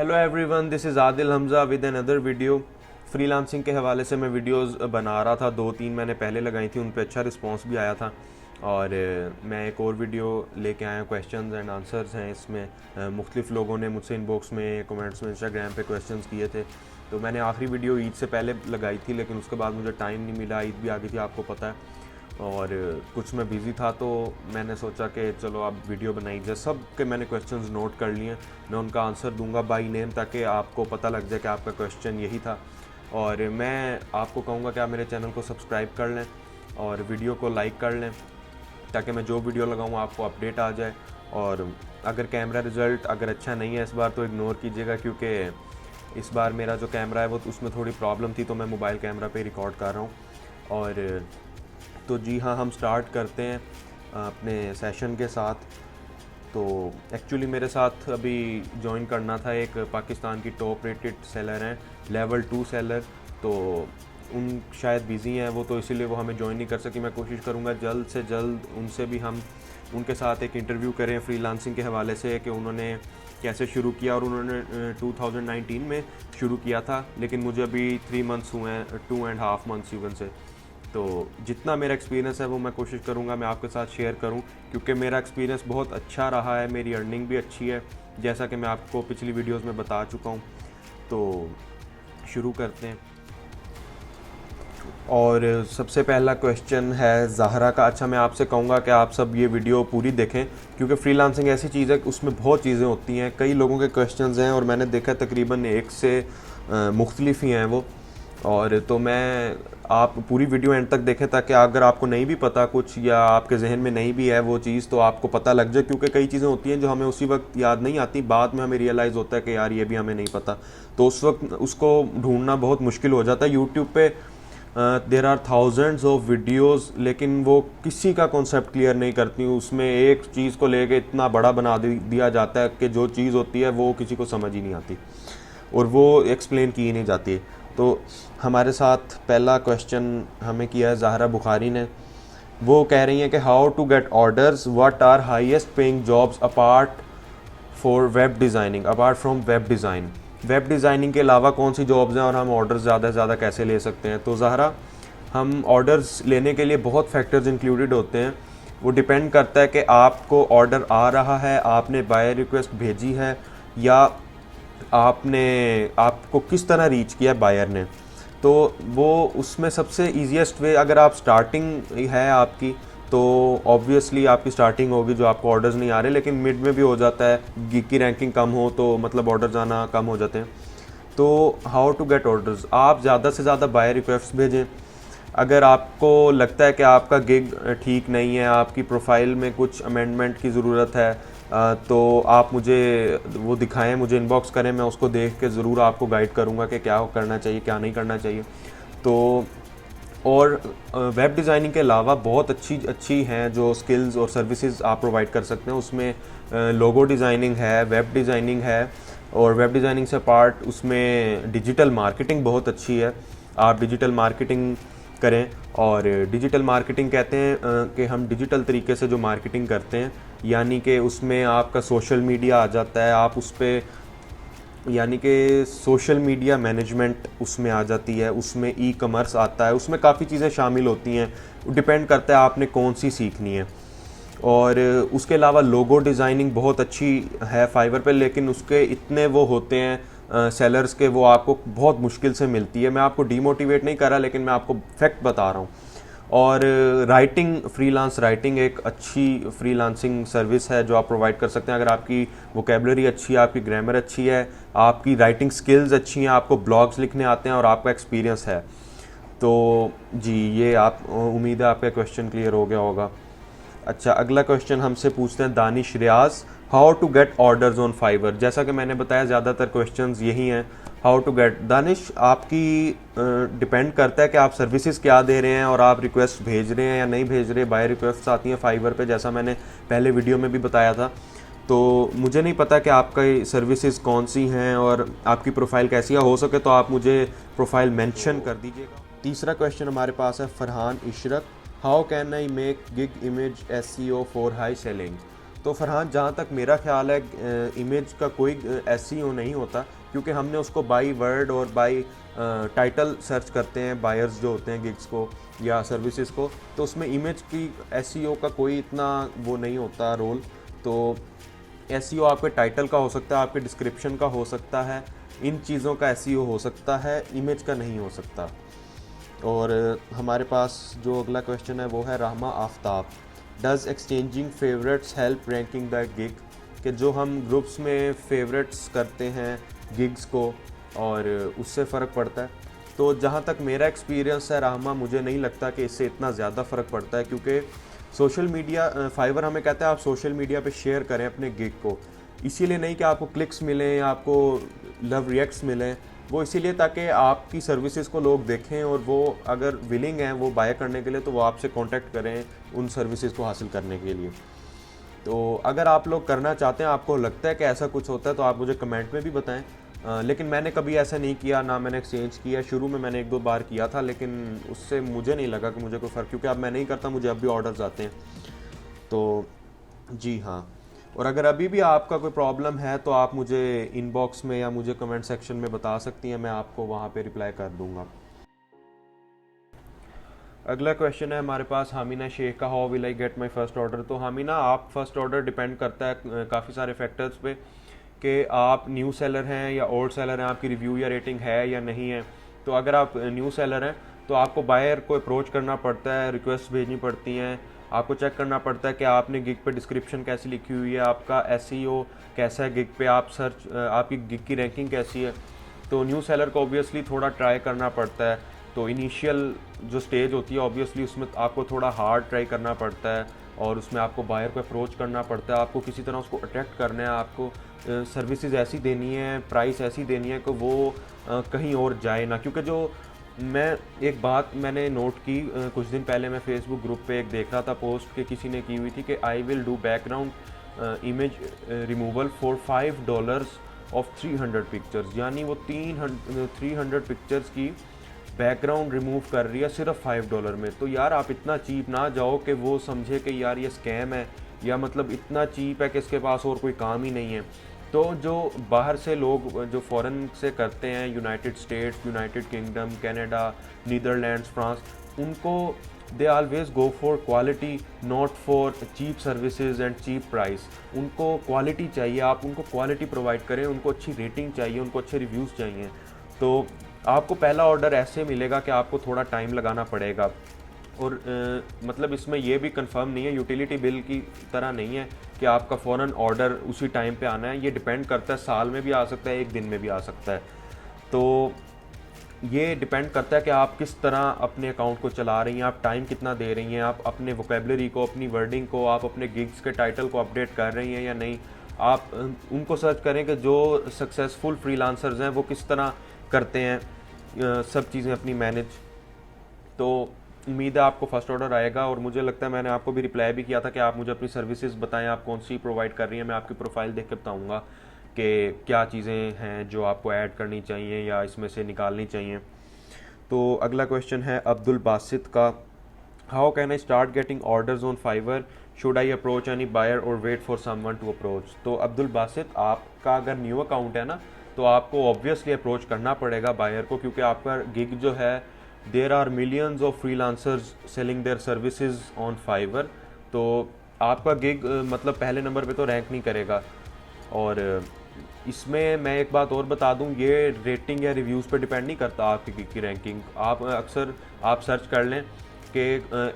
Hello everyone, this is Adil Hamza with another video. Freelancing के हवाले से मैं वीडियोस बना रहा था, 2-3 मैंने पहले लगाई थी, उन पे अच्छा रिस्पांस भी आया था। और मैं एक और वीडियो लेके आया हूँ, क्वेश्चंस एंड आंसर्स हैं इसमें। मुख्तलिफ लोगों ने मुझसे इनबॉक्स में, कमेंट्स में, इंस्टाग्राम पे क्वेश्चंस किए थे। तो मैंने आखिरी वीडियो ईद से पहले लगाई थी, लेकिन उसके बाद मुझे टाइम नहीं मिला, ईद भी आ गई थी आपको पता है, और कुछ मैं बिज़ी था। तो मैंने सोचा कि चलो आप वीडियो बनाई जाए। सब के मैंने क्वेश्चंस नोट कर लिए, मैं उनका आंसर दूंगा बाय नेम, ताकि आपको पता लग जाए कि आपका क्वेश्चन यही था। और मैं आपको कहूँगा कि आप मेरे चैनल को सब्सक्राइब कर लें और वीडियो को लाइक कर लें, ताकि मैं जो वीडियो लगाऊँ आपको अपडेट आ जाए। और अगर कैमरा रिज़ल्ट अगर अच्छा नहीं है इस बार तो इग्नोर कीजिएगा, क्योंकि इस बार मेरा जो कैमरा है वो उसमें थोड़ी प्रॉब्लम थी, तो मैं मोबाइल कैमरा पे रिकॉर्ड कर रहा हूँ। और तो जी हाँ, हम स्टार्ट करते हैं अपने सेशन के साथ। तो एक्चुअली मेरे साथ अभी ज्वाइन करना था, एक पाकिस्तान की टॉप रेटेड सेलर हैं, लेवल 2 सेलर। तो उन शायद बिज़ी हैं वो, तो इसीलिए वो हमें ज्वाइन नहीं कर सकी। मैं कोशिश करूँगा जल्द से जल्द उनसे भी हम उनके साथ एक इंटरव्यू करें फ्रीलांसिंग के हवाले से, कि उन्होंने कैसे शुरू किया। और उन्होंने 2019 में शुरू किया था, लेकिन मुझे अभी 3 मंथ्स हुए हैं, 2.5 मंथ्स यूँ से। तो जितना मेरा एक्सपीरियंस है वो मैं कोशिश करूँगा मैं आपके साथ शेयर करूँ, क्योंकि मेरा एक्सपीरियंस बहुत अच्छा रहा है, मेरी अर्निंग भी अच्छी है, जैसा कि मैं आपको पिछली वीडियोस में बता चुका हूँ। तो शुरू करते हैं। और सबसे पहला क्वेश्चन है ज़हरा का। अच्छा, मैं आपसे कहूँगा कि आप सब ये वीडियो पूरी देखें, क्योंकि फ्रीलांसिंग ऐसी चीज़ है कि उसमें बहुत चीज़ें होती हैं, कई लोगों के क्वेश्चंस हैं, और मैंने देखा तकरीबन 1 से मुख्तलिफ ही हैं वो। और तो मैं आप पूरी वीडियो एंड तक देखें, ताकि अगर आपको नहीं भी पता कुछ, या आपके जहन में नहीं भी है वो चीज़, तो आपको पता लग जाए। क्योंकि कई चीज़ें होती हैं जो हमें उसी वक्त याद नहीं आती, बाद में हमें रियलाइज़ होता है कि यार ये भी हमें नहीं पता, तो उस वक्त उसको ढूंढना बहुत मुश्किल हो जाता है। यूट्यूब पे there are thousands of videos, लेकिन वो किसी का कॉन्सेप्ट क्लियर नहीं करती। उसमें एक चीज़ को लेके इतना बड़ा बना दिया जाता है कि जो चीज़ होती है वो किसी को समझ ही नहीं आती, और वो एक्सप्लेन की ही नहीं जाती। तो हमारे साथ पहला क्वेश्चन हमें किया है ज़हरा बुखारी ने। वो कह रही हैं कि how to get orders, what are highest paying jobs apart for web designing, apart from web design. Web designing के अलावा कौन सी जॉब्स हैं, और हम ऑर्डर्स ज़्यादा से ज़्यादा कैसे ले सकते हैं। तो ज़हरा, हम ऑर्डर्स लेने के लिए बहुत फैक्टर्स इंक्लूडेड होते हैं। वो डिपेंड करता है कि आपको ऑर्डर आ रहा है, आपने बायर रिक्वेस्ट भेजी है, या आपको किस तरह रीच किया बायर ने। तो वो उसमें सबसे ईजीएस्ट वे, अगर आप स्टार्टिंग है आपकी, तो ऑब्वियसली आपकी स्टार्टिंग होगी जो आपको ऑर्डर्स नहीं आ रहे, लेकिन मिड में भी हो जाता है, गिग की रैंकिंग कम हो तो मतलब ऑर्डर्स आना कम हो जाते हैं। तो हाउ टू गेट ऑर्डर्स, आप ज़्यादा से ज़्यादा बायर रिक्वेस्ट भेजें। अगर आपको लगता है कि आपका गिग ठीक नहीं है, आपकी प्रोफाइल में कुछ अमेंडमेंट की ज़रूरत है, तो आप मुझे वो दिखाएं, मुझे इनबॉक्स करें, मैं उसको देख के ज़रूर आपको गाइड करूँगा कि क्या करना चाहिए, क्या नहीं करना चाहिए। तो और वेब डिज़ाइनिंग के अलावा बहुत अच्छी हैं जो स्किल्स और सर्विसेज आप प्रोवाइड कर सकते हैं। उसमें लोगो डिज़ाइनिंग है, वेब डिज़ाइनिंग है, और वेब डिज़ाइनिंग से पार्ट उसमें डिजिटल मार्केटिंग बहुत अच्छी है। आप डिजिटल मार्केटिंग करें, और डिजिटल मार्केटिंग कहते हैं कि हम डिजिटल तरीके से जो मार्केटिंग करते हैं, यानी कि उसमें आपका सोशल मीडिया आ जाता है, आप उस पर यानी कि सोशल मीडिया मैनेजमेंट उसमें आ जाती है, उसमें ई कॉमर्स आता है, उसमें काफ़ी चीज़ें शामिल होती हैं। डिपेंड करता है आपने कौन सी सीखनी है। और उसके अलावा लोगो डिज़ाइनिंग बहुत अच्छी है फाइवर पे, लेकिन उसके इतने वो होते हैं सेलर्स के, वो आपको बहुत मुश्किल से मिलती है। मैं आपको डीमोटिवेट नहीं कर रहा, लेकिन मैं आपको फैक्ट बता रहा हूँ। और राइटिंग, फ्रीलांस राइटिंग एक अच्छी फ्रीलांसिंग सर्विस है जो आप प्रोवाइड कर सकते हैं। अगर आपकी वोकेबलरी अच्छी है, आपकी ग्रामर अच्छी है, आपकी राइटिंग स्किल्स अच्छी हैं, आपको ब्लॉग्स लिखने आते हैं, और आपका एक्सपीरियंस है, तो जी ये आप, उम्मीद है आपका क्वेश्चन क्लियर हो गया होगा। अच्छा, अगला क्वेश्चन हमसे पूछते हैं Danish Riaz, how to get orders on Fiverr. जैसा कि मैंने बताया, ज़्यादातर क्वेश्चंस यही हैं, हाउ टू गेट। दानिश, आपकी डिपेंड करता है कि आप सर्विसेज क्या दे रहे हैं, और आप रिक्वेस्ट भेज रहे हैं या नहीं भेज रहे। बाय रिक्वेस्ट आती हैं फाइवर पे, जैसा मैंने पहले वीडियो में भी बताया था। तो मुझे नहीं पता कि आपका सर्विसेज कौन सी हैं और आपकी प्रोफाइल कैसी है। हो सके तो आप मुझे प्रोफाइल मेंशन कर दीजिएगा। तीसरा क्वेश्चन हमारे पास है Farhan Ishrat, how can I make gig image SEO for high selling. तो फरहान, जहाँ तक मेरा ख्याल है, इमेज का कोई एसईओ नहीं होता, क्योंकि हमने उसको बाई वर्ड और बाई टाइटल सर्च करते हैं बायर्स जो होते हैं गिग्स को या सर्विसेज को, तो उसमें इमेज की एसईओ का कोई इतना वो नहीं होता रोल। तो एसईओ आपके टाइटल का हो सकता है, आपके डिस्क्रिप्शन का हो सकता है, इन चीज़ों का एसईओ हो सकता है, इमेज का नहीं हो सकता। और हमारे पास जो अगला क्वेश्चन है वो है Rahma Aftab, does exchanging favourites help ranking the gig, कि जो हम ग्रुप्स में फेवरेट्स करते हैं गिग्स को और उससे फ़र्क पड़ता है। तो जहाँ तक मेरा एक्सपीरियंस है रहमा, मुझे नहीं लगता कि इससे इतना ज़्यादा फ़र्क पड़ता है, क्योंकि सोशल मीडिया, फाइवर हमें कहता है आप सोशल मीडिया पे शेयर करें अपने गिग को, इसीलिए नहीं कि आपको क्लिक्स मिलें, आपको लव रिएक्ट्स मिलें, वो इसीलिए ताकि आपकी सर्विसेज को लोग देखें और वो अगर विलिंग हैं वो बाय करने के लिए, तो वो आपसे कांटेक्ट करें उन सर्विसेज को हासिल करने के लिए। तो अगर आप लोग करना चाहते हैं, आपको लगता है कि ऐसा कुछ होता है, तो आप मुझे कमेंट में भी बताएं। लेकिन मैंने कभी ऐसा नहीं किया, ना मैंने एक्सचेंज किया। शुरू में मैंने 1-2 बार किया था, लेकिन उससे मुझे नहीं लगा कि मुझे कोई फ़र्क, क्योंकि अब मैं नहीं करता, मुझे अब भी ऑर्डर्स आते हैं। तो जी हाँ, और अगर अभी भी आपका कोई प्रॉब्लम है तो आप मुझे इनबॉक्स में या मुझे कमेंट सेक्शन में बता सकती हैं, मैं आपको वहाँ पे रिप्लाई कर दूँगा। अगला क्वेश्चन है हमारे पास हामिना शेख का, how will I get my first order. तो हामिना, आप फर्स्ट ऑर्डर डिपेंड करता है काफ़ी सारे फैक्टर्स पे, कि आप न्यू सेलर हैं या ओल्ड सेलर हैं, आपकी रिव्यू या रेटिंग है या नहीं है। तो अगर आप न्यू सेलर हैं तो आपको बायर को अप्रोच करना पड़ता है, रिक्वेस्ट भेजनी पड़ती हैं, आपको चेक करना पड़ता है कि आपने गिग पे डिस्क्रिप्शन कैसी लिखी हुई है, आपका एसईओ कैसा है गिग पे, आप सर्च आपकी गिग की रैंकिंग कैसी है। तो न्यू सेलर को ऑब्वियसली थोड़ा ट्राई करना पड़ता है। तो इनिशियल जो स्टेज होती है ऑब्वियसली उसमें आपको थोड़ा हार्ड ट्राई करना पड़ता है, और उसमें आपको बायर को अप्रोच करना पड़ता है, आपको किसी तरह उसको अट्रैक्ट करना है, आपको सर्विसेज ऐसी देनी है, प्राइस ऐसी देनी है कि वो कहीं और जाए ना। क्योंकि जो मैं एक बात मैंने नोट की, कुछ दिन पहले मैं फेसबुक ग्रुप पे एक देख रहा था पोस्ट के किसी ने की हुई थी कि I will do background image removal for $5 of 300 pictures, यानी वो 300 पिक्चर्स की बैकग्राउंड रिमूव कर रही है सिर्फ $5 में। तो यार, आप इतना चीप ना जाओ कि वो समझे कि यार ये स्कैम है, या मतलब इतना चीप है कि इसके पास और कोई काम ही नहीं है। तो जो बाहर से लोग जो फ़ॉरेन से करते हैं, United States, United Kingdom, Canada, Netherlands, France, उनको they always go for quality, not for cheap services and cheap price. उनको क्वालिटी चाहिए, आप उनको क्वालिटी प्रोवाइड करें, उनको अच्छी रेटिंग चाहिए, उनको अच्छे रिव्यूज़ चाहिए। तो आपको पहला ऑर्डर ऐसे मिलेगा कि आपको थोड़ा टाइम लगाना पड़ेगा। और मतलब इसमें यह भी कंफर्म नहीं है, यूटिलिटी बिल की तरह नहीं है कि आपका फ़ौरन ऑर्डर उसी टाइम पे आना है। ये डिपेंड करता है, साल में भी आ सकता है, एक दिन में भी आ सकता है। तो ये डिपेंड करता है कि आप किस तरह अपने अकाउंट को चला रही हैं, आप टाइम कितना दे रही हैं, आप अपने वोकेबलरी को, अपनी वर्डिंग को, आप अपने गिग्स के टाइटल को अपडेट कर रही हैं या नहीं। आप उनको सर्च करें कि जो सक्सेसफुल फ्रीलांसर्स हैं वो किस तरह करते हैं सब चीज़ें अपनी मैनेज। तो उम्मीद है आपको फर्स्ट ऑर्डर आएगा, और मुझे लगता है मैंने आपको भी रिप्लाई भी किया था कि आप मुझे अपनी सर्विसेज बताएं, आप कौन सी प्रोवाइड कर रही हैं। मैं आपकी प्रोफाइल देख के बताऊँगा कि क्या चीज़ें हैं जो आपको ऐड करनी चाहिए या इसमें से निकालनी चाहिए। तो अगला क्वेश्चन है अब्दुल बासित का, how can I start getting orders on Fiverr, should I approach any buyer or wait for someone to approach. तो अब्दुल बासित, आपका अगर न्यू अकाउंट है ना, तो आपको ऑब्वियसली अप्रोच करना पड़ेगा बायर को, क्योंकि आपका गिग जो है, there are millions of freelancers selling their services on Fiverr. तो आपका गिग मतलब पहले नंबर पे तो रैंक नहीं करेगा। और इसमें मैं एक बात और बता दूं, ये रेटिंग या रिव्यूज़ पे डिपेंड नहीं करता आपकी गिग की रैंकिंग। आप अक्सर आप सर्च कर लें कि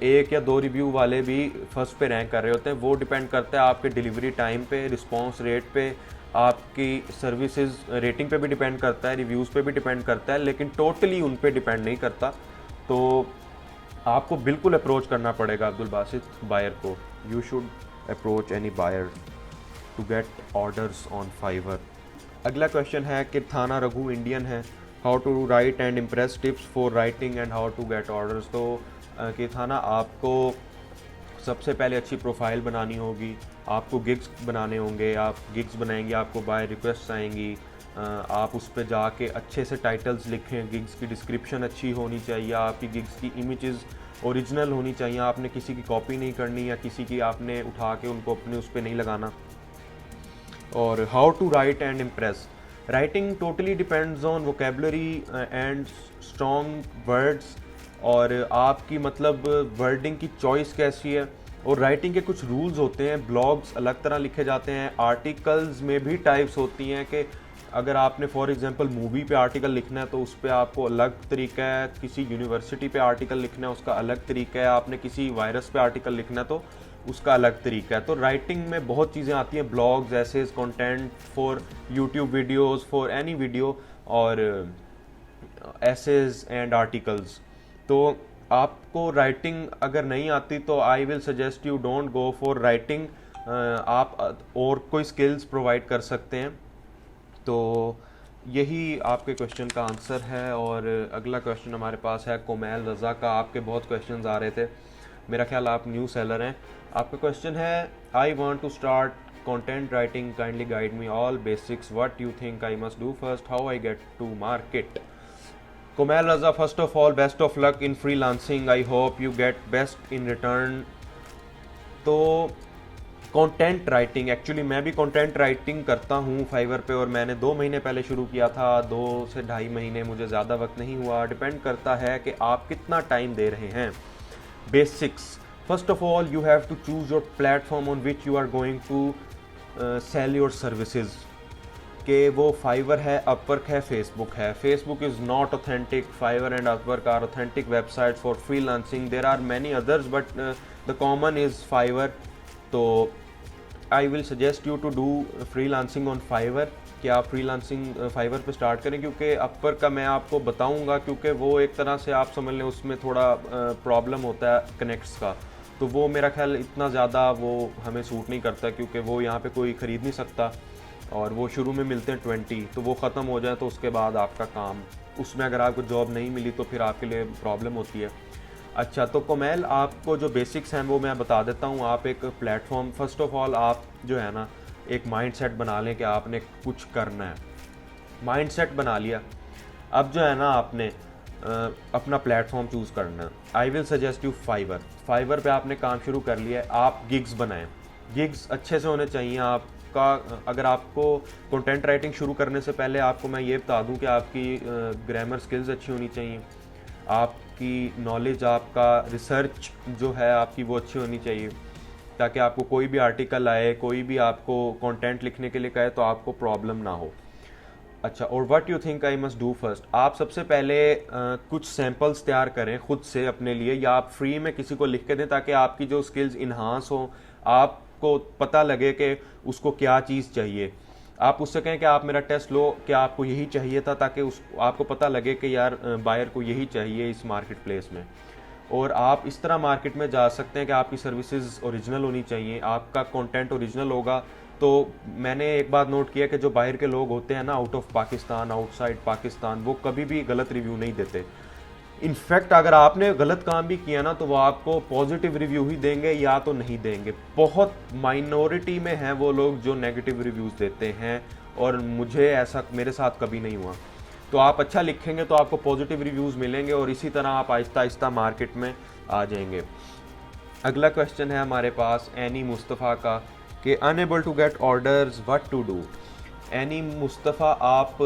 1 या 2 रिव्यू वाले भी फर्स्ट पे रैंक कर रहे होते हैं। वो डिपेंड करता है आपके डिलीवरी टाइम पे, रिस्पॉन्स रेट पे, आपकी सर्विसेज रेटिंग पे भी डिपेंड करता है, रिव्यूज़ पे भी डिपेंड करता है, लेकिन टोटली उन पे डिपेंड नहीं करता। तो आपको बिल्कुल अप्रोच करना पड़ेगा अब्दुल बासित बायर को। You should approach any buyer to get orders on Fiverr. अगला क्वेश्चन है कि थाना रघु इंडियन है, how to write and impress, tips for writing and how to get orders. तो कि थाना, आपको सबसे पहले अच्छी प्रोफाइल बनानी होगी, आपको गिग्स बनाने होंगे, आप गिग्स बनाएंगे, आपको बाय रिक्वेस्ट आएंगी, आप उस पर जाके अच्छे से टाइटल्स लिखें, गिग्स की डिस्क्रिप्शन अच्छी होनी चाहिए, आपकी गिग्स की इमेजेस ओरिजिनल होनी चाहिए, आपने किसी की कॉपी नहीं करनी या किसी की आपने उठा के उनको अपने उस पर नहीं लगाना। और how to write and impress, writing totally depends on vocabulary and strong words, और आपकी मतलब वर्डिंग की चॉइस कैसी है। और राइटिंग के कुछ रूल्स होते हैं, ब्लॉग्स अलग तरह लिखे जाते हैं, आर्टिकल्स में भी टाइप्स होती हैं कि अगर आपने फॉर एग्जांपल मूवी पे आर्टिकल लिखना है तो उस पर आपको अलग तरीका है, किसी यूनिवर्सिटी पे आर्टिकल लिखना है उसका अलग तरीका है, आपने किसी वायरस पे आर्टिकल लिखना है तो उसका अलग तरीका है। तो राइटिंग में बहुत चीज़ें आती हैं, blogs, essays, content for YouTube videos, for any video, और एसेज एंड आर्टिकल्स। तो आपको राइटिंग अगर नहीं आती तो I will suggest you don't go for writing, आप और कोई स्किल्स प्रोवाइड कर सकते हैं। तो यही आपके क्वेश्चन का आंसर है। और अगला क्वेश्चन हमारे पास है कोमैल रज़ा का। आपके बहुत क्वेश्चंस आ रहे थे, मेरा ख्याल आप न्यू सेलर हैं। आपका क्वेश्चन है, I want to start content writing, kindly guide me all basics, what you think I must do first, how I get to market. Komail Raza, first of all best of luck in freelancing, I hope you get best in return. तो content writing, actually मैं भी content writing करता हूँ fibre पे, और मैंने 2 महीने पहले शुरू किया था, 2 से ढाई महीने, मुझे ज़्यादा वक्त नहीं हुआ। डिपेंड करता है कि आप कितना टाइम दे रहे हैं। Basics, first of all you have to choose your platform on which you are going to sell your services, कि वो फाइवर है, अपवर्क है, फेसबुक है। Facebook is not authentic, Fiverr and Upwork are authentic website for freelancing, there are many others but the common is Fiverr. तो I will suggest you to do freelancing on Fiverr, कि आप freelancing fibre पे start करें, क्योंकि अपर का मैं आपको बताऊंगा, क्योंकि वो एक तरह से आप समझ लें उसमें थोड़ा प्रॉब्लम होता है कनेक्ट्स का, तो वो मेरा ख्याल इतना ज़्यादा वो हमें सूट नहीं करता, क्योंकि वो यहाँ पे कोई ख़रीद नहीं सकता, और वो शुरू में मिलते हैं 20, तो वो ख़त्म हो जाए तो उसके बाद आपका काम उसमें अगर आपको जॉब नहीं मिली तो फिर आपके लिए प्रॉब्लम होती है। अच्छा, तो कोमैल आपको जो बेसिक्स हैं वो मैं बता देता हूँ। आप एक प्लेटफॉर्म, फर्स्ट ऑफ ऑल आप जो है ना एक माइंडसेट बना लें कि आपने कुछ करना है। माइंडसेट बना लिया, अब जो है ना आपने अपना प्लेटफॉर्म चूज़ करना है। I will suggest you Fiverr. Fiverr पे आपने काम शुरू कर लिया है, आप गिग्स बनाएं। गिग्स अच्छे से होने चाहिए आपका। अगर आपको कंटेंट राइटिंग शुरू करने से पहले आपको मैं ये बता दूं कि आपकी ग्रामर स्किल्स अच्छी होनी चाहिए, आपकी नॉलेज, आपका रिसर्च जो है आपकी वो अच्छी होनी चाहिए, ताकि आपको कोई भी आर्टिकल आए, कोई भी आपको कंटेंट लिखने के लिए कहे तो आपको प्रॉब्लम ना हो। अच्छा, और what you think I must do first, आप सबसे पहले कुछ सैम्पल्स तैयार करें खुद से अपने लिए, या आप फ्री में किसी को लिख के दें, ताकि आपकी जो स्किल्स इन्हांस हो, आपको पता लगे कि उसको क्या चीज़ चाहिए। आप उससे कहें कि आप मेरा टेस्ट लो, कि आपको यही चाहिए था, ताकि उस आपको पता लगे कि यार बायर को यही चाहिए इस मार्केट प्लेस में। और आप इस तरह मार्केट में जा सकते हैं कि आपकी सर्विसेज ओरिजिनल होनी चाहिए, आपका कंटेंट ओरिजिनल होगा। तो मैंने एक बात नोट किया कि जो बाहर के लोग होते हैं ना, out of Pakistan, outside Pakistan, वो कभी भी गलत रिव्यू नहीं देते। इनफैक्ट अगर आपने गलत काम भी किया ना तो वो आपको पॉजिटिव रिव्यू ही देंगे या तो नहीं देंगे। बहुत माइनॉरिटी में हैं वो लोग जो नेगेटिव रिव्यूज़ देते हैं, और मुझे ऐसा मेरे साथ कभी नहीं हुआ। तो आप अच्छा लिखेंगे तो आपको पॉजिटिव रिव्यूज़ मिलेंगे, और इसी तरह आप आहिस्ता आहिस्ता मार्केट में आ जाएंगे। अगला क्वेश्चन है हमारे पास एनी मुस्तफ़ा का, कि unable to get orders what to do. Ani Mustafa, आप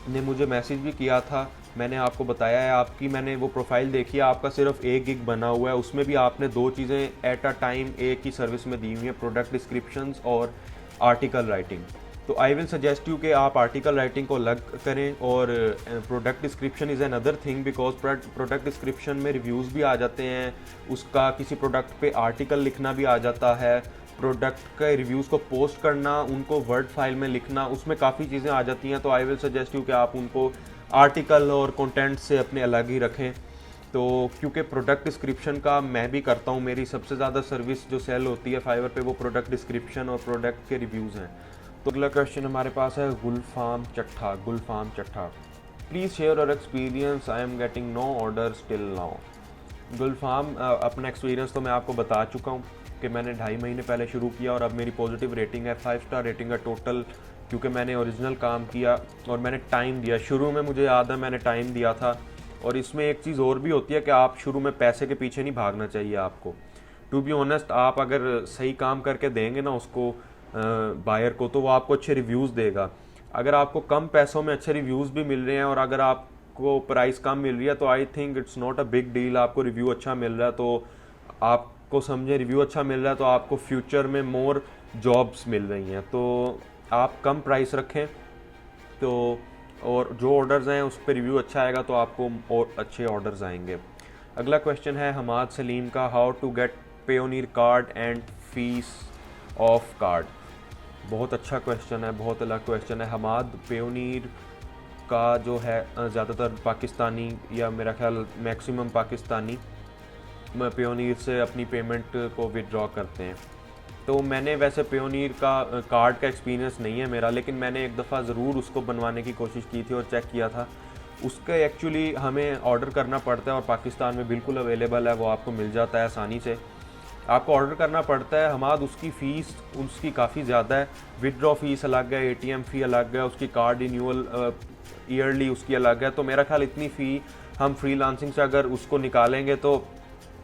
ने मुझे मैसेज भी किया था, मैंने आपको बताया है, आपकी मैंने वो प्रोफाइल देखी है, आपका सिर्फ एक गिग बना हुआ है, उसमें भी आपने 2 चीज़ें एट अ टाइम एक ही सर्विस में दी हुई हैं, प्रोडक्ट डिस्क्रिप्शंस और आर्टिकल राइटिंग। तो आई विल सजेस्ट यू कि आप आर्टिकल राइटिंग को अलग करें, और product description is an other thing, because product description में रिव्यूज़ भी आ जाते हैं, उसका किसी प्रोडक्ट पे आर्टिकल लिखना भी आ जाता है, प्रोडक्ट के रिव्यूज़ को पोस्ट करना, उनको वर्ड फाइल में लिखना, उसमें काफ़ी चीज़ें आ जाती हैं। तो आई विल सजेस्ट यू कि आप उनको आर्टिकल और कंटेंट से अपने अलग ही रखें। तो क्योंकि प्रोडक्ट डिस्क्रिप्शन का मैं भी करता हूँ, मेरी सबसे ज़्यादा सर्विस जो सेल होती है फाइवर पे वो प्रोडक्ट डिस्क्रिप्शन और प्रोडक्ट के रिव्यूज़ हैं। तो अगला क्वेश्चन हमारे पास है Gulfam Chattha, please share your experience, I am getting no order still now. Gulfam, अपना एक्सपीरियंस तो मैं आपको बता चुका हूँ कि मैंने 2.5 महीने पहले शुरू किया, और अब मेरी पॉजिटिव रेटिंग है, 5 स्टार रेटिंग है टोटल, क्योंकि मैंने ओरिजिनल काम किया और मैंने टाइम दिया। शुरू में मुझे याद है मैंने टाइम दिया था और इसमें एक चीज़ और भी होती है कि आप शुरू में पैसे के पीछे नहीं भागना चाहिए आपको। टू बी ऑनेस्ट, आप अगर सही काम करके देंगे ना उसको बायर को, तो वो आपको अच्छे रिव्यूज़ देगा। अगर आपको कम पैसों में अच्छे रिव्यूज़ भी मिल रहे हैं और अगर आपको प्राइस कम मिल रही है तो I think it's not a big deal. आपको रिव्यू अच्छा मिल रहा है तो आपको समझे, रिव्यू अच्छा मिल रहा है तो आपको फ्यूचर में मोर जॉब्स मिल रही हैं, तो आप कम प्राइस रखें तो, और जो ऑर्डर्स हैं उस पर रिव्यू अच्छा आएगा तो आपको और अच्छे ऑर्डर्स आएंगे। अगला क्वेश्चन है हमाद सलीम का, how to get Payoneer card and fees of card. बहुत अच्छा क्वेश्चन है, बहुत अलग क्वेश्चन है हमाद। पेयोनीर का जो है ज़्यादातर पाकिस्तानी या मेरा ख्याल मैक्सिमम पाकिस्तानी पेयोनीर से अपनी पेमेंट को विड्रॉ करते हैं। तो मैंने वैसे पेयोनीर का कार्ड का एक्सपीरियंस नहीं है मेरा, लेकिन मैंने एक दफ़ा ज़रूर उसको बनवाने की कोशिश की थी और चेक किया था। उसका एक्चुअली हमें ऑर्डर करना पड़ता है और पाकिस्तान में बिल्कुल अवेलेबल है, वो आपको मिल जाता है आसानी से। आपको ऑर्डर करना पड़ता है हमाद, उसकी फ़ीस उसकी काफ़ी ज़्यादा है। विड्रॉ फ़ीस अलग है, ATM फ़ी अलग है, उसकी कार्ड रिन्यूअल ईयरली उसकी अलग है। तो मेरा ख्याल इतनी फ़ी हम फ्रीलांसिंग से अगर उसको निकालेंगे तो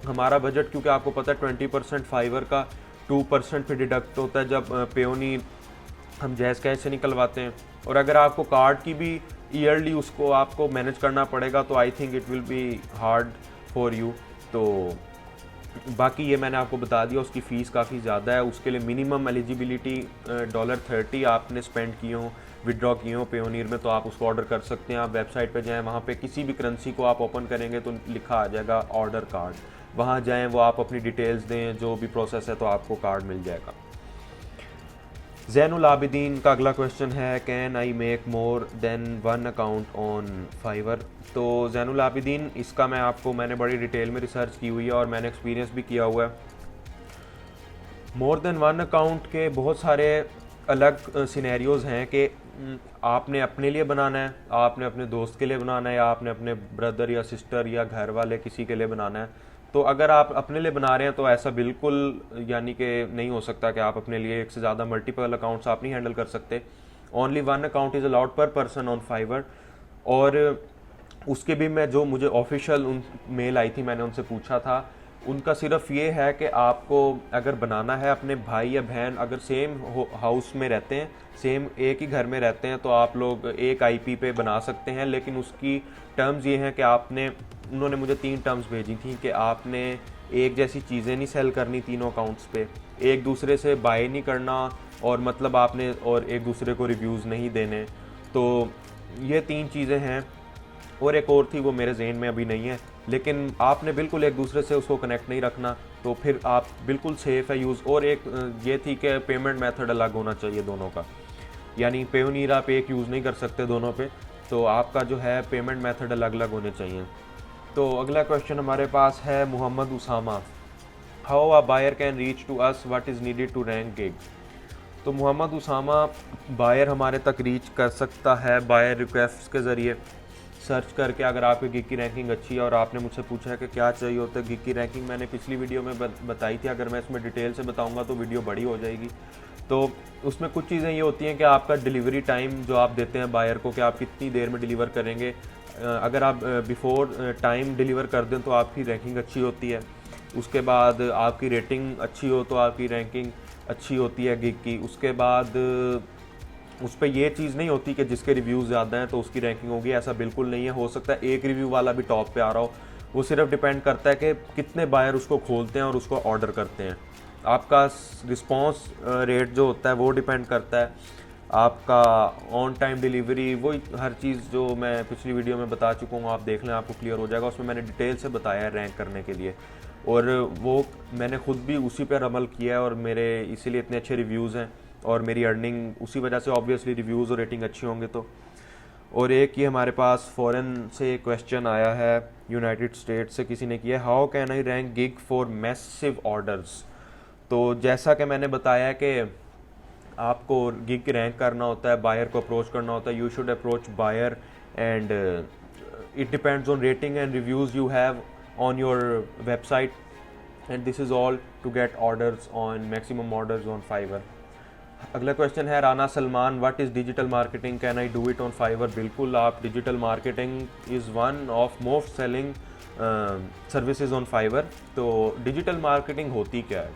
हमारा बजट, क्योंकि आपको पता है 20% फाइवर का 2% पे डिडक्ट होता है जब पेयोनीर हम जैज़ कैश से निकलवाते हैं। और अगर आपको कार्ड की भी ईयरली उसको आपको मैनेज करना पड़ेगा तो I think it will be hard for you. तो बाकी ये मैंने आपको बता दिया, उसकी फ़ीस काफ़ी ज़्यादा है। उसके लिए मिनिमम एलिजिबिलिटी $30 आपने स्पेंड किए हो, विड्रॉ किए हो पेयोनीर में, तो आप उसको ऑर्डर कर सकते हैं। आप वेबसाइट पे जाएं, वहाँ पे किसी भी करेंसी को आप ओपन करेंगे तो लिखा आ जाएगा ऑर्डर कार्ड, वहाँ जाएं, वो आप अपनी डिटेल्स दें, जो भी प्रोसेस है, तो आपको कार्ड मिल जाएगा। ज़ैनुल आबिदीन का अगला क्वेश्चन है, can I make more than 1 account on Fiverr. तो ज़ैनुल आबिदीन, इसका मैंने बड़ी डिटेल में रिसर्च की हुई है और मैंने एक्सपीरियंस भी किया हुआ है। मोर देन 1 अकाउंट के बहुत सारे अलग सिनेरियोज़ हैं कि आपने अपने लिए बनाना है, आपने अपने दोस्त के लिए बनाना है, या आपने अपने ब्रदर या सिस्टर या घर वाले किसी के लिए बनाना है। तो अगर आप अपने लिए बना रहे हैं तो ऐसा बिल्कुल यानी कि नहीं हो सकता कि आप अपने लिए एक से ज़्यादा मल्टीपल अकाउंट्स आप नहीं हैंडल कर सकते। ओनली 1 अकाउंट इज़ अलाउड पर पर्सन ऑन फाइवर। और उसके भी मैं जो मुझे ऑफिशियल उन मेल आई थी, मैंने उनसे पूछा था, उनका सिर्फ ये है कि आपको अगर बनाना है, अपने भाई या बहन अगर सेम हाउस में रहते हैं, सेम एक ही घर में रहते हैं, तो आप लोग एक IP पे बना सकते हैं। लेकिन उसकी टर्म्स ये हैं कि आपने, उन्होंने मुझे 3 टर्म्स भेजी थी कि आपने एक जैसी चीज़ें नहीं सेल करनी तीनों अकाउंट्स पे, एक दूसरे से बाय नहीं करना, और मतलब आपने और एक दूसरे को रिव्यूज़ नहीं देने। तो ये 3 चीज़ें हैं, और एक और थी वो मेरे जहन में अभी नहीं है, लेकिन आपने बिल्कुल एक दूसरे से उसको कनेक्ट नहीं रखना, तो फिर आप बिल्कुल सेफ़ है यूज़। और एक ये थी कि पेमेंट मेथड अलग होना चाहिए दोनों का, यानी पेयोनीर आप एक यूज़ नहीं कर सकते दोनों पे, तो आपका जो है पेमेंट मेथड अलग अलग होने चाहिए। तो अगला क्वेश्चन हमारे पास है Mohammad Usama, how a buyer can reach to us, what is needed to rank gig. तो मोहम्मद उसामा, बायर हमारे तक रीच कर सकता है बायर रिक्वेस्ट के ज़रिए सर्च करके। अगर आपकी गिग की रैंकिंग अच्छी है और आपने मुझसे पूछा है कि क्या चाहिए होता है गिग की रैंकिंग, मैंने पिछली वीडियो में बताई थी, अगर मैं इसमें डिटेल से बताऊंगा तो वीडियो बड़ी हो जाएगी। तो उसमें कुछ चीज़ें ये होती हैं कि आपका डिलीवरी टाइम जो आप देते हैं बायर को, कि आप कितनी देर में डिलीवर करेंगे। अगर आप बिफोर टाइम डिलीवर कर दें तो आपकी रैंकिंग अच्छी होती है। उसके बाद आपकी रेटिंग अच्छी हो तो आपकी रैंकिंग अच्छी होती है गिग की। उसके बाद उस पर यह चीज़ नहीं होती कि जिसके रिव्यूज़ ज़्यादा हैं तो उसकी रैंकिंग होगी, ऐसा बिल्कुल नहीं है। हो सकता है एक रिव्यू वाला भी टॉप पे आ रहा हो, वो सिर्फ डिपेंड करता है कि कितने बायर उसको खोलते हैं और उसको ऑर्डर करते हैं। आपका रिस्पॉन्स रेट जो होता है वो डिपेंड करता है, आपका ऑन टाइम डिलीवरी, वो हर चीज़ जो मैं पिछली वीडियो में बता चुका हूँ, आप देख लें आपको क्लियर हो जाएगा। उसमें मैंने डिटेल से बताया है रैंक करने के लिए, और वो मैंने खुद भी उसी पर अमल किया है और मेरे इसीलिए इतने अच्छे रिव्यूज़ हैं और मेरी अर्निंग उसी वजह से, ऑब्वियसली रिव्यूज़ और रेटिंग अच्छी होंगे तो। और एक ये हमारे पास फ़ॉरेन से क्वेश्चन आया है, यूनाइटेड स्टेट से किसी ने किया, how can I rank gig for massive orders. तो जैसा कि मैंने बताया कि आपको गिग रैंक करना होता है, बायर को अप्रोच करना होता है, you should approach buyer and it depends on rating and reviews you have on your website, and this is all to get orders on maximum orders on Fiverr. अगला question है Rana Salman, what is digital marketing, can I do it on Fiverr. बिल्कुल, आप digital marketing is one of most selling services on Fiverr. तो digital marketing होती क्या है?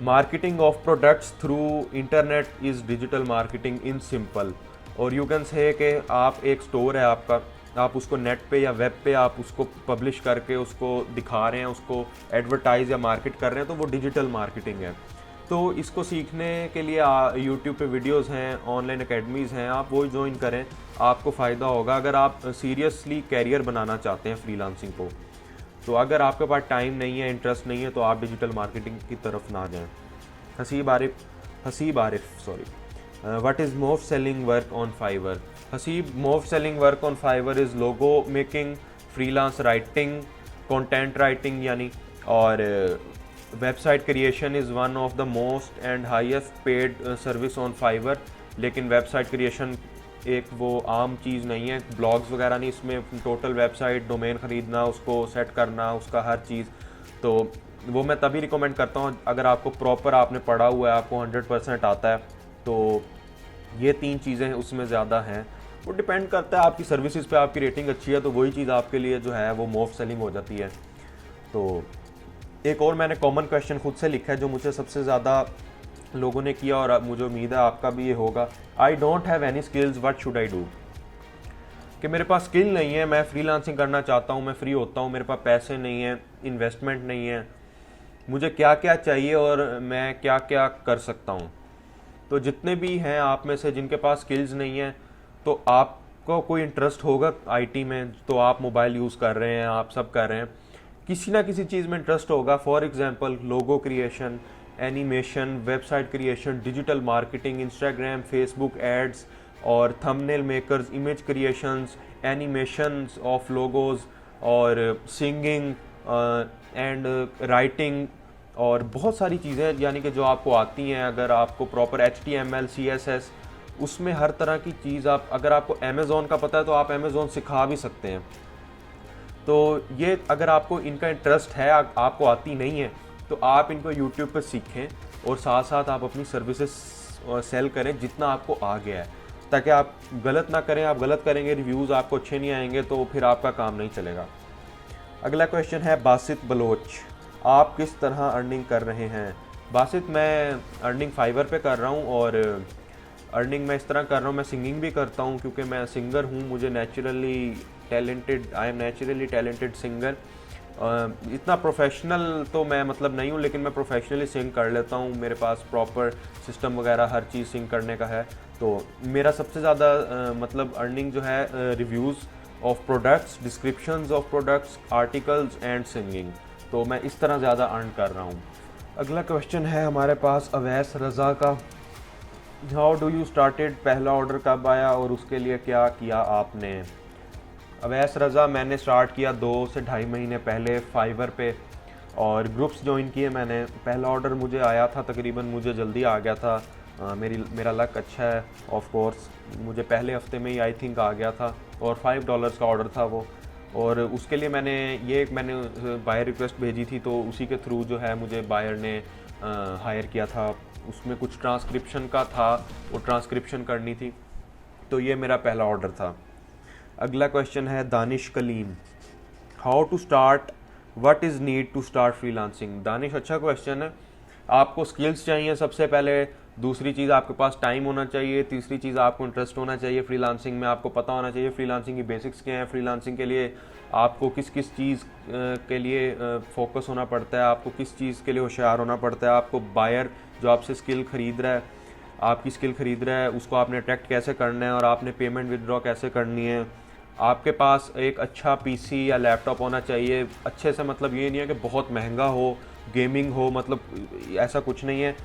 Marketing of products through internet is digital marketing in simple. और you can से कि आप एक स्टोर है आपका, आप उसको नेट पे या वेब पे आप उसको पब्लिश करके उसको दिखा रहे हैं, उसको एडवर्टाइज या मार्केट कर रहे हैं, तो वो डिजिटल मार्केटिंग है। तो इसको सीखने के लिए यूट्यूब पे वीडियोस हैं, ऑनलाइन एकेडमीज़ हैं, आप वो ज्वाइन करें, आपको फ़ायदा होगा अगर आप सीरियसली कैरियर बनाना चाहते हैं फ्रीलांसिंग को। तो अगर आपके पास टाइम नहीं है, इंटरेस्ट नहीं है, तो आप डिजिटल मार्केटिंग की तरफ ना जाएं। Haseeb Arif sorry, what is most selling work on Fiverr. Haseeb, most selling work on Fiverr is logo making, freelance writing, content writing यानी, और website creation is one of the most and highest paid service on Fiverr. लेकिन website creation एक वो आम चीज़ नहीं है, blogs वगैरह नहीं, इसमें टोटल वेबसाइट डोमेन ख़रीदना, उसको सेट करना, उसका हर चीज़। तो वो मैं तभी रिकमेंड करता हूँ अगर आपको प्रॉपर आपने पढ़ा हुआ है, आपको 100% आता है। तो ये 3 चीज़ें उसमें ज़्यादा हैं। वो डिपेंड करता है आपकी सर्विसेज पे, आपकी रेटिंग अच्छी है तो वही चीज़ आपके लिए जो है वो मोस्ट सेलिंग हो जाती है। तो एक और मैंने कॉमन क्वेश्चन खुद से लिखा है जो मुझे सबसे ज़्यादा लोगों ने किया और मुझे उम्मीद है आपका भी ये होगा। I don't have any skills, what should I do. कि मेरे पास स्किल नहीं है, मैं फ्रीलांसिंग करना चाहता हूँ, मैं फ्री होता हूँ, मेरे पास पैसे नहीं है, इन्वेस्टमेंट नहीं है, मुझे क्या क्या चाहिए और मैं क्या क्या कर सकता हूँ। तो जितने भी हैं आप में से जिनके पास स्किल्स नहीं है, तो आपको कोई इंटरेस्ट होगा आईटी में, तो आप मोबाइल यूज़ कर रहे हैं, आप सब कर रहे हैं, किसी ना किसी चीज़ में इंटरेस्ट होगा। For example logo creation, animation, website creation, digital marketing, Instagram, Facebook ads और thumbnail makers, image creations, animations of logos और सिंगिंग एंड राइटिंग और बहुत सारी चीज़ें यानी कि जो आपको आती हैं। अगर आपको प्रॉपर HTML CSS, उसमें हर तरह की चीज़ आप, अगर आपको अमेज़ॉन का पता है तो आप अमेज़ॉन सिखा भी सकते हैं। तो ये अगर आपको इनका इंटरेस्ट है, आपको आती नहीं है, तो आप इनको यूट्यूब पर सीखें और साथ साथ आप अपनी सर्विसेज सेल करें जितना आपको आ गया है, ताकि आप गलत ना करें। आप गलत करेंगे, रिव्यूज़ आपको अच्छे नहीं आएंगे, तो फिर आपका काम नहीं चलेगा। अगला क्वेश्चन है बासित बलोच, आप किस तरह अर्निंग कर रहे हैं। बासित, मैं अर्निंग फाइवर पे कर रहा हूँ और अर्निंग मैं इस तरह कर रहा हूँ, मैं सिंगिंग भी करता हूँ क्योंकि मैं सिंगर हूँ, I am naturally talented singer. इतना प्रोफेशनल तो मैं मतलब नहीं हूँ, लेकिन मैं प्रोफेशनली सिंग कर लेता हूँ, मेरे पास प्रॉपर सिस्टम वगैरह हर चीज़ सिंग करने का है। तो मेरा सबसे ज़्यादा मतलब अर्निंग जो है reviews of products, descriptions of products, articles and singing, तो मैं इस तरह ज़्यादा अर्न कर रहा हूँ। अगला क्वेश्चन है हमारे पास अवैस रज़ा का, हाउ डू यू स्टार्टेड, पहला ऑर्डर कब आया और उसके लिए क्या किया आपने। अवैस रज़ा, मैंने स्टार्ट किया 2 से ढाई महीने पहले फाइवर पे और ग्रुप्स ज्वाइन किए मैंने। पहला ऑर्डर मुझे आया था, तकरीबन मुझे जल्दी आ गया था। मेरा लक अच्छा है ऑफ कोर्स, मुझे पहले हफ्ते में ही आई थिंक आ गया था और $5 का ऑर्डर था वो। और उसके लिए मैंने बायर रिक्वेस्ट भेजी थी, तो उसी के थ्रू जो है मुझे बायर ने हायर किया था। उसमें कुछ ट्रांसक्रिप्शन का था, वो ट्रांसक्रिप्शन करनी थी, तो ये मेरा पहला ऑर्डर था। अगला क्वेश्चन है Danish Kaleem, how to start, what is need to start freelancing. Danish, अच्छा क्वेश्चन है। आपको स्किल्स चाहिए सबसे पहले, दूसरी चीज़ आपके पास टाइम होना चाहिए, तीसरी चीज़ आपको इंटरेस्ट होना चाहिए फ्रीलांसिंग में, आपको पता होना चाहिए फ्रीलांसिंग की बेसिक्स क्या हैं, फ्रीलांसिंग के लिए आपको किस किस चीज़ के लिए फोकस होना पड़ता है, आपको किस चीज़ के लिए होशियार होना पड़ता है, आपको बायर जो आपसे स्किल ख़रीद रहा है, आपकी स्किल ख़रीद रहा है, उसको आपने अट्रैक्ट कैसे करना है और आपने पेमेंट विदड्रॉ कैसे करनी है। आपके पास एक अच्छा पीसी या लैपटॉप होना चाहिए, अच्छे से मतलब ये नहीं है कि बहुत महंगा हो, गेमिंग हो, मतलब ऐसा कुछ नहीं है।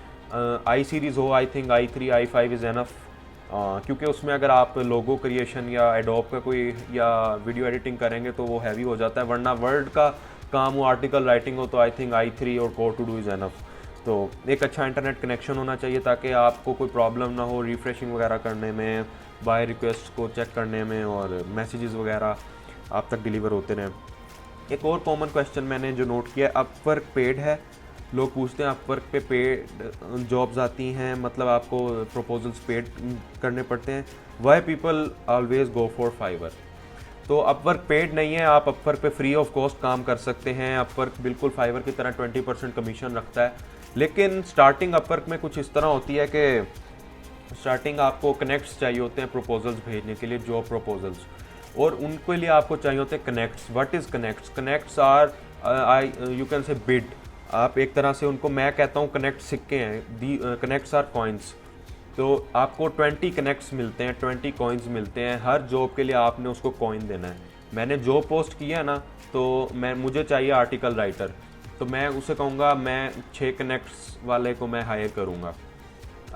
आई सीरीज़ हो, आई think i3 i5 is enough, क्योंकि उसमें अगर आप लोगो क्रिएशन या एडोब का कोई या वीडियो एडिटिंग करेंगे तो वो हैवी हो जाता है, वरना वर्ड का काम हो, आर्टिकल राइटिंग हो, तो आई थिंक i3 और core two duo is enough. तो एक अच्छा इंटरनेट कनेक्शन होना चाहिए ताकि आपको कोई प्रॉब्लम ना हो रिफ्रेशिंग वगैरह करने में, बाय रिक्वेस्ट को चेक करने में और मैसेजेस वगैरह आप तक डिलीवर होते रहें। एक और कॉमन क्वेश्चन मैंने जो नोट किया, अपवर्क पेड है लोग पूछते हैं अपवर्क पे पेड जॉब्स आती हैं, मतलब आपको प्रपोजल्स पेड करने पड़ते हैं, why people always go for Fiverr. तो अपवर्क पेड नहीं है, आप अपवर्क पे फ्री ऑफ कॉस्ट काम कर सकते हैं। अपवर्क बिल्कुल फाइवर की तरह 20% कमीशन रखता है, लेकिन स्टार्टिंग अपवर्क में कुछ इस तरह होती है कि स्टार्टिंग आपको कनेक्ट्स चाहिए होते हैं प्रपोजल्स भेजने के लिए, जॉब प्रपोजल्स, और उनके लिए आपको चाहिए होते हैं connects. What is connects? Connects are you can say bid. आप एक तरह से उनको, मैं कहता हूँ कनेक्ट सिक्के हैं, दी कनेक्ट्स आर कॉइन्स। तो आपको 20 कनेक्ट्स मिलते हैं, 20 कॉइन्स मिलते हैं। हर जॉब के लिए आपने उसको कॉइन देना है। मैंने जॉब पोस्ट किया ना, तो मुझे चाहिए आर्टिकल राइटर, तो मैं उसे कहूँगा मैं 6 कनेक्ट्स वाले को मैं हायर करूँगा।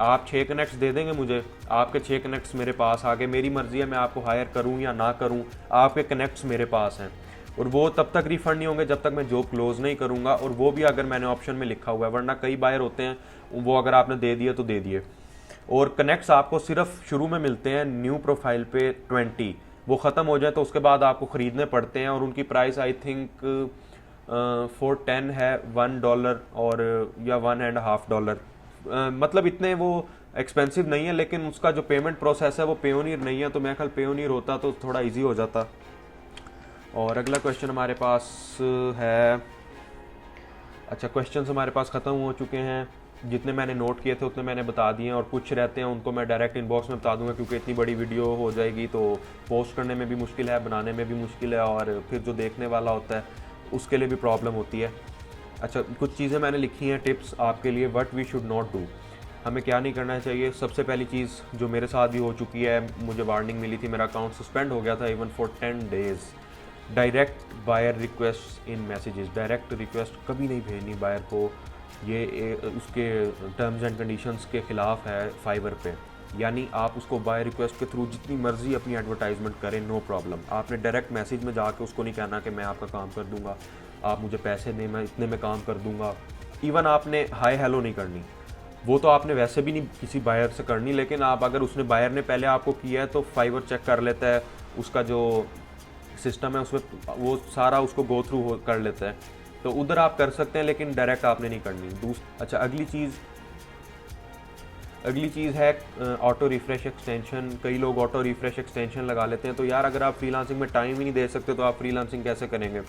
आप 6 कनेक्ट्स दे देंगे मुझे, आपके 6 कनेक्ट्स मेरे पास आ गए, मेरी मर्ज़ी है मैं आपको हायर करूँ या ना करूँ, आपके कनेक्ट्स मेरे पास हैं। और वो तब तक रिफ़ंड नहीं होंगे जब तक मैं जॉब क्लोज़ नहीं करूँगा, और वो भी अगर मैंने ऑप्शन में लिखा हुआ है, वरना कई बायर होते हैं वो अगर आपने दे दिया तो दे दिए। और कनेक्ट्स आपको सिर्फ शुरू में मिलते हैं न्यू प्रोफाइल पे 20, वो ख़त्म हो जाए तो उसके बाद आपको ख़रीदने पड़ते हैं, और उनकी प्राइस आई थिंक फॉर 10 है $1 और या $1.50। मतलब इतने वो एक्सपेंसिव नहीं है, लेकिन उसका जो पेमेंट प्रोसेस है वो पेयोनियर नहीं है, तो मैं ख्याल पेयोनियर होता तो थोड़ा इजी हो जाता। और अगला क्वेश्चन हमारे पास है, अच्छा क्वेश्चंस हमारे पास ख़त्म हो चुके हैं, जितने मैंने नोट किए थे उतने मैंने बता दिए हैं, और कुछ रहते हैं उनको मैं डायरेक्ट इनबॉक्स में बता दूंगा, क्योंकि इतनी बड़ी वीडियो हो जाएगी तो पोस्ट करने में भी मुश्किल है, बनाने में भी मुश्किल है, और फिर जो देखने वाला होता है उसके लिए भी प्रॉब्लम होती है। अच्छा, कुछ चीज़ें मैंने लिखी हैं टिप्स आपके लिए, what we should not do, हमें क्या नहीं करना चाहिए। सबसे पहली चीज़ जो मेरे साथ भी हो चुकी है, मुझे वार्निंग मिली थी, मेरा अकाउंट सस्पेंड हो गया था even for 10 days. Direct buyer request in messages, direct request कभी नहीं भेजनी बायर को, ये उसके टर्म्स एंड कंडीशंस के ख़िलाफ़ है फाइवर पे। यानी आप उसको बाय रिक्वेस्ट के थ्रू जितनी मर्जी अपनी एडवर्टाइजमेंट करें, नो प्रॉब्लम। आपने डायरेक्ट मैसेज में जाके उसको नहीं कहना कि मैं आपका काम कर दूंगा, आप मुझे पैसे दें, मैं इतने में काम कर दूंगा। इवन आपने हाय हेलो नहीं करनी, वो तो आपने वैसे भी नहीं किसी बायर से करनी, लेकिन आप अगर उसने बायर ने पहले आपको किया है तो फाइवर चेक कर लेता है, उसका जो सिस्टम है उसमें वो सारा उसको गो थ्रू कर लेता है, तो उधर आप कर सकते हैं, लेकिन डायरेक्ट आपने नहीं करनी। अच्छा, अगली चीज़ है ऑटो रिफ्रेश एक्सटेंशन। कई लोग ऑटो रिफ्रेश एक्सटेंशन लगा लेते हैं, तो यार अगर आप फ्रीलांसिंग में टाइम ही नहीं दे सकते तो आप फ्रीलांसिंग कैसे करेंगे?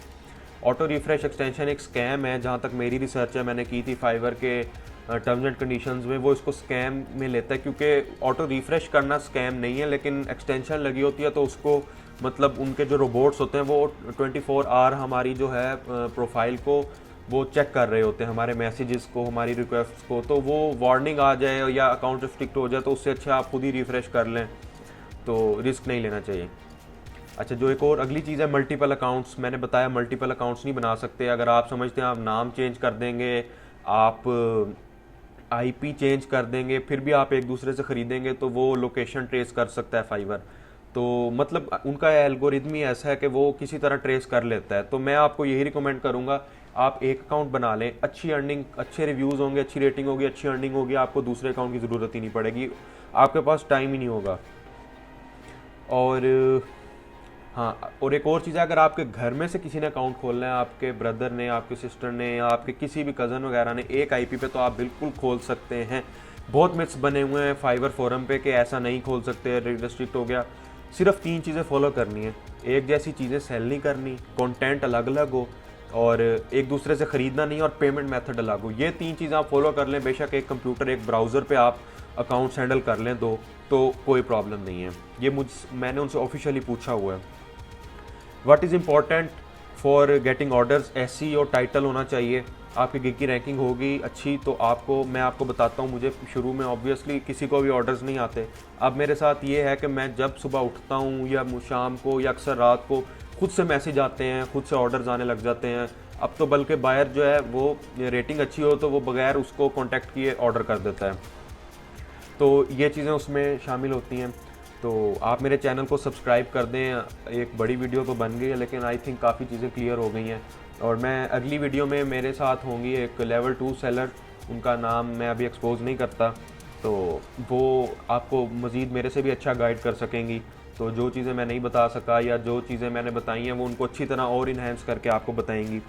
ऑटो रिफ्रेश एक्सटेंशन एक स्कैम है, जहाँ तक मेरी रिसर्च है, मैंने की थी फाइवर के टर्म्स एंड कंडीशंस में, वो इसको स्कैम में लेता है, क्योंकि ऑटो रिफ्रेश करना स्कैम नहीं है, लेकिन एक्सटेंशन लगी होती है तो उसको मतलब उनके जो रोबोट्स होते हैं वो 24 आवर हमारी जो है प्रोफाइल को वो चेक कर रहे होते हैं, हमारे मैसेजेस को, हमारी रिक्वेस्ट को, तो वो वार्निंग आ जाए या अकाउंट रिस्ट्रिक्ट हो जाए तो उससे अच्छा आप खुद ही रिफ्रेश कर लें, तो रिस्क नहीं लेना चाहिए। अच्छा, जो एक और अगली चीज़ है मल्टीपल अकाउंट्स। मैंने बताया मल्टीपल अकाउंट्स नहीं बना सकते। अगर आप समझते हैं आप नाम चेंज कर देंगे, आप आईपी चेंज कर देंगे, फिर भी आप एक दूसरे से ख़रीदेंगे तो वो लोकेशन ट्रेस कर सकता है फाइवर। तो मतलब उनका एल्गोरिदम ही ऐसा है कि वो किसी तरह ट्रेस कर लेता है। तो मैं आपको यही रिकमेंड करूँगा, आप एक अकाउंट बना लें, अच्छी अर्निंग, अच्छे रिव्यूज़ होंगे, अच्छी रेटिंग होगी, अच्छी अर्निंग होगी, आपको दूसरे अकाउंट की ज़रूरत ही नहीं पड़ेगी, आपके पास टाइम ही नहीं होगा। और हाँ, और एक और चीज़ है, अगर आपके घर में से किसी ने अकाउंट खोलना है, आपके ब्रदर ने, आपके सिस्टर ने, या आपके किसी भी कज़न वगैरह ने एक आईपी पे, तो आप बिल्कुल खोल सकते हैं। बहुत मिथ्स बने हुए हैं फाइवर फोरम पे कि ऐसा नहीं खोल सकते, रिस्ट्रिक्ट हो गया। सिर्फ 3 चीज़ें फॉलो करनी है, एक जैसी चीज़ें सेल नहीं करनी, कंटेंट अलग अलग हो, और एक दूसरे से ख़रीदना नहीं, और पेमेंट मेथड अलग हो। ये 3 चीज़ें आप फॉलो कर लें, बेशक एक कंप्यूटर, एक ब्राउज़र पे आप अकाउंट्स हैंडल कर लें दो, तो कोई प्रॉब्लम नहीं है। ये मैंने उनसे ऑफिशियली पूछा हुआ है। What is important for getting orders? SEO title होना चाहिए, आपकी गिग की रैंकिंग होगी अच्छी तो मैं आपको बताता हूँ, मुझे शुरू में ऑब्वियसली किसी को भी ऑर्डर्स नहीं आते। अब मेरे साथ ये है कि मैं जब सुबह उठता हूँ या शाम को या अक्सर रात को, खुद से मैसेज आते हैं, खुद से ऑर्डर्स आने लग जाते हैं। अब तो बल्कि बायर जो है वो रेटिंग अच्छी हो तो वो बगैर उसको कॉन्टैक्ट किए ऑर्डर कर देता है, तो ये चीज़ें उसमें शामिल होती हैं। तो आप मेरे चैनल को सब्सक्राइब कर दें। एक बड़ी वीडियो तो बन गई है, लेकिन आई थिंक काफ़ी चीज़ें क्लियर हो गई हैं। और मैं अगली वीडियो में मेरे साथ होंगी एक लेवल 2 सेलर, उनका नाम मैं अभी एक्सपोज नहीं करता, तो वो आपको मज़ीद मेरे से भी अच्छा गाइड कर सकेंगी। तो जो चीज़ें मैं नहीं बता सका या जो चीज़ें मैंने बताई हैं वो उनको अच्छी तरह और इन्हेंस करके आपको बताएंगी।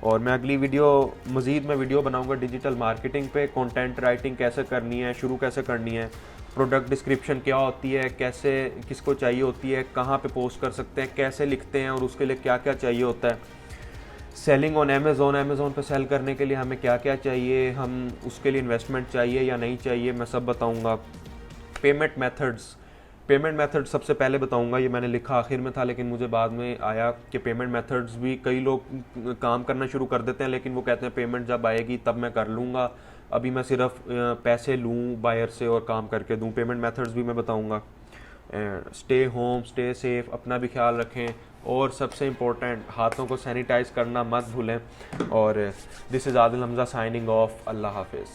और मैं अगली वीडियो मज़ीद मैं वीडियो बनाऊंगा डिजिटल मार्केटिंग पे, कंटेंट राइटिंग कैसे करनी है, शुरू कैसे करनी है, प्रोडक्ट डिस्क्रिप्शन क्या होती है, कैसे किसको चाहिए होती है, कहाँ पे पोस्ट कर सकते हैं, कैसे लिखते हैं और उसके लिए क्या क्या चाहिए होता है, सेलिंग ऑन अमेज़ोन पे सेल करने के लिए हमें क्या क्या चाहिए, हम उसके लिए इन्वेस्टमेंट चाहिए या नहीं चाहिए, मैं सब बताऊँगा। पेमेंट मेथड्स सबसे पहले बताऊंगा, ये मैंने लिखा आखिर में था लेकिन मुझे बाद में आया कि पेमेंट मेथड्स भी कई लोग काम करना शुरू कर देते हैं लेकिन वो कहते हैं पेमेंट जब आएगी तब मैं कर लूँगा, अभी मैं सिर्फ पैसे लूँ बायर से और काम करके दूँ। पेमेंट मेथड्स भी मैं बताऊँगा। स्टे होम, स्टे सेफ, अपना भी ख्याल रखें और सबसे इम्पोर्टेंट हाथों को सैनिटाइज करना मत भूलें। और this is Adil Hamza signing off. अल्लाह हाफिज़।